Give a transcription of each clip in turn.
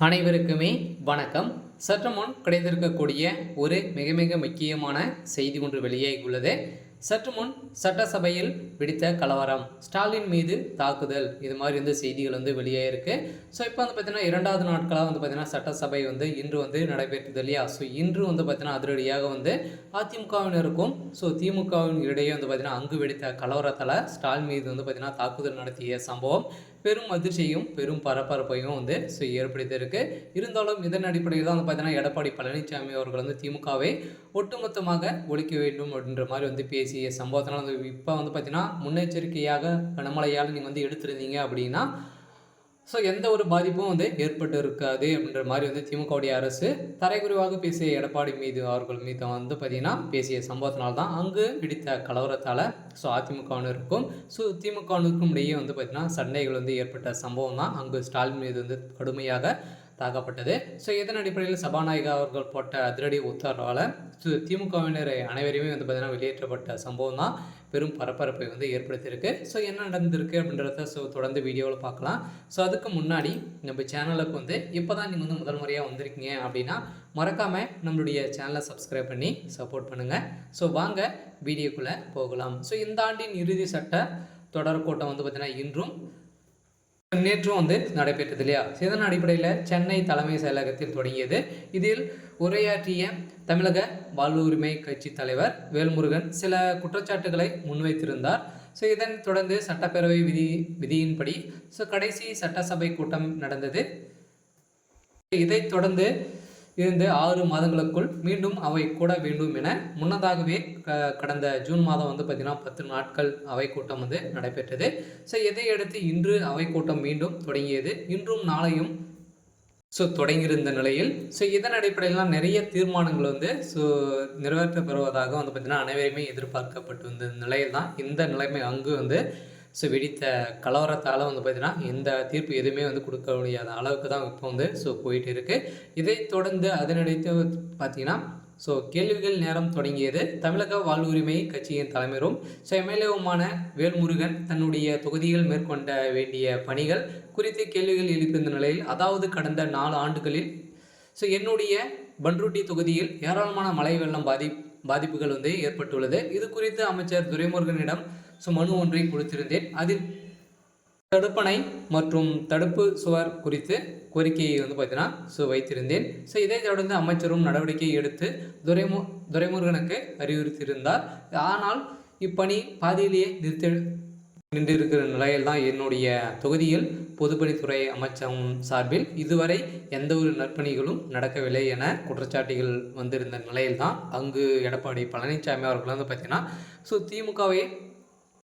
அனைவருக்குமே வணக்கம். சற்று முன் கிடைத்திருக்கக்கூடிய ஒரு மிக மிக முக்கியமான செய்தி ஒன்று வெளியாகியுள்ளது. சற்று முன் சட்டசபையில் வெடித்த கலவரம், ஸ்டாலின் மீது தாக்குதல், இது மாதிரி செய்திகள் வெளியாகிருக்கு. ஸோ இப்போ பார்த்தீங்கன்னா 2வது நாட்களாக பார்த்தீங்கன்னா சட்டசபை இன்று நடைபெற்றது இல்லையா? ஸோ இன்று பார்த்தீங்கன்னா அதிரடியாக அதிமுகவினருக்கும் திமுகவின் இடையே பார்த்தீங்கன்னா அங்கு வெடித்த கலவரத்தால் ஸ்டாலின் மீது பார்த்தீங்கன்னா தாக்குதல் நடத்திய சம்பவம் பெரும் அதிர்ச்சியும் பெரும் பரபரப்பையும் ஏற்படுத்தியிருக்கு. இருந்தாலும் இதன் அடிப்படையில் தான் பார்த்தீங்கன்னா எடப்பாடி பழனிசாமி அவர்கள் திமுகவை ஒட்டுமொத்தமாக ஒழிக்க வேண்டும் அப்படின்ற மாதிரி பேசிய சம்பவத்தினால் இப்போ பார்த்தீங்கன்னா முன்னெச்சரிக்கையாக கனமழையால் நீங்கள் எடுத்திருந்தீங்க அப்படின்னா எந்த ஒரு பாதிப்பும் ஏற்பட்டு இருக்காது அப்படின்ற மாதிரி திமுகவுடைய அரசு தரைக்குறைவாக பேசிய எடப்பாடி மீது அவர்கள் மீது பார்த்தீங்கன்னா பேசிய சம்பவத்தினால்தான் தான் அங்கு வெடித்த கலவரத்தால் அதிமுகவினருக்கும் திமுகவினருக்கும் இடையே பார்த்தீங்கன்னா சண்டைகள் ஏற்பட்ட சம்பவம் தான் அங்கு ஸ்டாலின் மீது கடுமையாக தாக்கப்பட்டது. இதன் அடிப்படையில் சபாநாயகர் அவர்கள் போட்ட அதிரடி உத்தரவால் திமுகவினர் அனைவரையுமே பார்த்தீங்கன்னா வெளியேற்றப்பட்ட சம்பவம் தான் பெரும் பரபரப்பை ஏற்படுத்தியிருக்கு. என்ன நடந்திருக்கு அப்படின்றத தொடர்ந்து வீடியோவில் பார்க்கலாம். அதுக்கு முன்னாடி நம்ம சேனலுக்கு இப்போ தான் நீங்கள் முதல் முறையாக வந்திருக்கீங்க அப்படின்னா மறக்காமல் நம்மளுடைய சேனலை சப்ஸ்கிரைப் பண்ணி சப்போர்ட் பண்ணுங்கள். வாங்க வீடியோக்குள்ளே போகலாம். இந்த ஆண்டின் இறுதி சட்ட தொடர் கூட்டம் பார்த்தீங்கன்னா இன்றும் நேற்றும் நடைபெற்றது இல்லையா? இதன் அடிப்படையில் சென்னை தலைமை செயலகத்தில் தொடங்கியது. இதில் உரையாற்றிய தமிழக வாழ்வுரிமை கட்சி தலைவர் வேல்முருகன் சில குற்றச்சாட்டுகளை முன்வைத்திருந்தார். இதன் தொடர்ந்து சட்டப்பேரவை விதியின்படி கடைசி சட்டசபை கூட்டம் நடந்தது. இதைத் தொடர்ந்து இருந்து 6 மாதங்களுக்குள் மீண்டும் அவை கூட வேண்டும் என முன்னதாகவே கடந்த ஜூன் மாதம் பார்த்தீங்கன்னா 10 நாட்கள் அவை கூட்டம் நடைபெற்றது. இதையடுத்து இன்று அவை கூட்டம் மீண்டும் தொடங்கியது. இன்றும் நாளையும் தொடங்கியிருந்த நிலையில் இதன் அடிப்படையில் நிறைய தீர்மானங்கள் நிறைவேற்றப்பெறுவதாக பார்த்தீங்கன்னா அனைவருமே எதிர்பார்க்கப்பட்டு வந்த நிலையில் தான் இந்த நிலைமை அங்கு வெடித்த கலவரத்தால் பார்த்தீங்கன்னா இந்த தீர்ப்பு எதுவுமே கொடுக்க முடியாத அளவுக்கு தான் இப்போ போயிட்டு இருக்குது. இதை தொடர்ந்து அதனடுத்து பார்த்தீங்கன்னா கேள்விகள் நேரம் தொடங்கியது. தமிழக வாழ்வுரிமை கட்சியின் தலைவரும் எம்எல்ஏவுமான வேல்முருகன் தன்னுடைய தொகுதியில் மேற்கொண்ட வேண்டிய பணிகள் குறித்து கேள்விகள் எழுப்பியிருந்த நிலையில், அதாவது கடந்த 4 ஆண்டுகளில் என்னுடைய பன்ருட்டி தொகுதியில் ஏராளமான மழை வெள்ளம் பாதிப்புகள் ஏற்பட்டுள்ளது. இது குறித்து அமைச்சர் துரைமுருகனிடம் மனு ஒன்றை கொடுத்திருந்தேன். அதில் தடுப்பணை மற்றும் தடுப்பு சுவர் குறித்து கோரிக்கையை பார்த்தீங்கன்னா வைத்திருந்தேன். இதை தொடர்ந்து அமைச்சரும் நடவடிக்கை எடுத்து துரைமுருகனுக்கு அறிவுறுத்தியிருந்தார். ஆனால் இப்பணி பாதியிலேயே நின்றிருக்கிற நிலையில் தான் என்னுடைய தொகுதியில் பொதுப்பணித்துறை அமைச்சகம் சார்பில் இதுவரை எந்த ஒரு நற்பணிகளும் நடக்கவில்லை என குற்றச்சாட்டுகள் வந்திருந்த நிலையில் தான் அங்கு எடப்பாடி பழனிசாமி அவர்கள் பார்த்தீங்கன்னா திமுகவை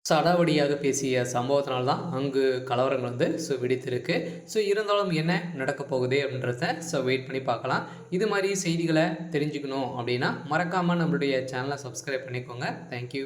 சடாவடியாக பேசிய சம்பவத்தினால்தான் அங்கு கலவரங்கள் வெடித்திருக்கு. இருந்தாலும் என்ன நடக்க போகுது அப்படின்றத வெயிட் பண்ணி பார்க்கலாம். இது மாதிரி செய்திகளை தெரிஞ்சுக்கணும் அப்படின்னா மறக்காமல் நம்மளுடைய சேனலை சப்ஸ்கிரைப் பண்ணிக்கோங்க. தேங்க்யூ.